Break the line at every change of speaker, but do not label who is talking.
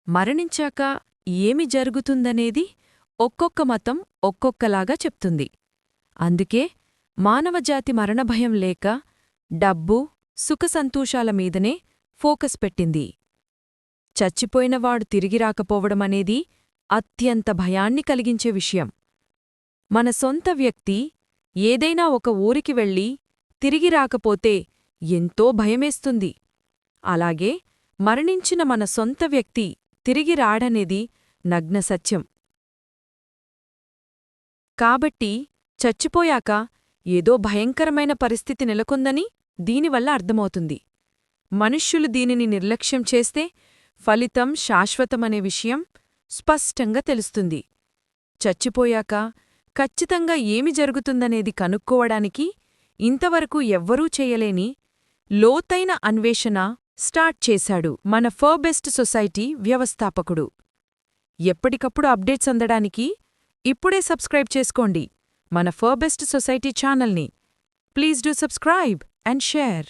మరణించాక ఏమి జరుగుతుందనేది ఒక్కొక్క మతం ఒక్కొక్కలాగా చెప్తుంది. అందుకే మానవజాతి మరణభయం లేక డబ్బు, సుఖసంతోషాల మీదనే ఫోకస్ పెట్టింది. చచ్చిపోయినవాడు తిరిగి రాకపోవడమనేది అత్యంత భయాన్ని కలిగించే విషయం. మన సొంత వ్యక్తి ఏదైనా ఒక ఊరికి వెళ్ళి తిరిగి రాకపోతే ఎంతో భయమేస్తుంది. అలాగే మరణించిన మన సొంత వ్యక్తి తిరిగి రాడనేది నగ్నసత్యం. కాబట్టి చచ్చిపోయాక ఏదో భయంకరమైన పరిస్థితి నెలకొందని దీనివల్ల అర్థమవుతుంది. మనుష్యులు దీనిని నిర్లక్ష్యం చేస్తే ఫలితం శాశ్వతమనే విషయం స్పష్టంగా తెలుస్తుంది. చచ్చిపోయాక ఖచ్చితంగా ఏమి జరుగుతుందనేది కనుక్కోవడానికి ఇంతవరకు ఎవ్వరూ చేయలేని లోతైన అన్వేషణ స్టార్ట్ చేశాడు మన ఫర్బెస్ట్ సొసైటీ వ్యవస్థాపకుడు. ఎప్పటికప్పుడు అప్డేట్స్ అందడానికి ఇప్పుడే సబ్స్క్రైబ్ చేసుకోండి మన ఫర్బెస్ట్ సొసైటీ ఛానల్ని. Please do subscribe and share.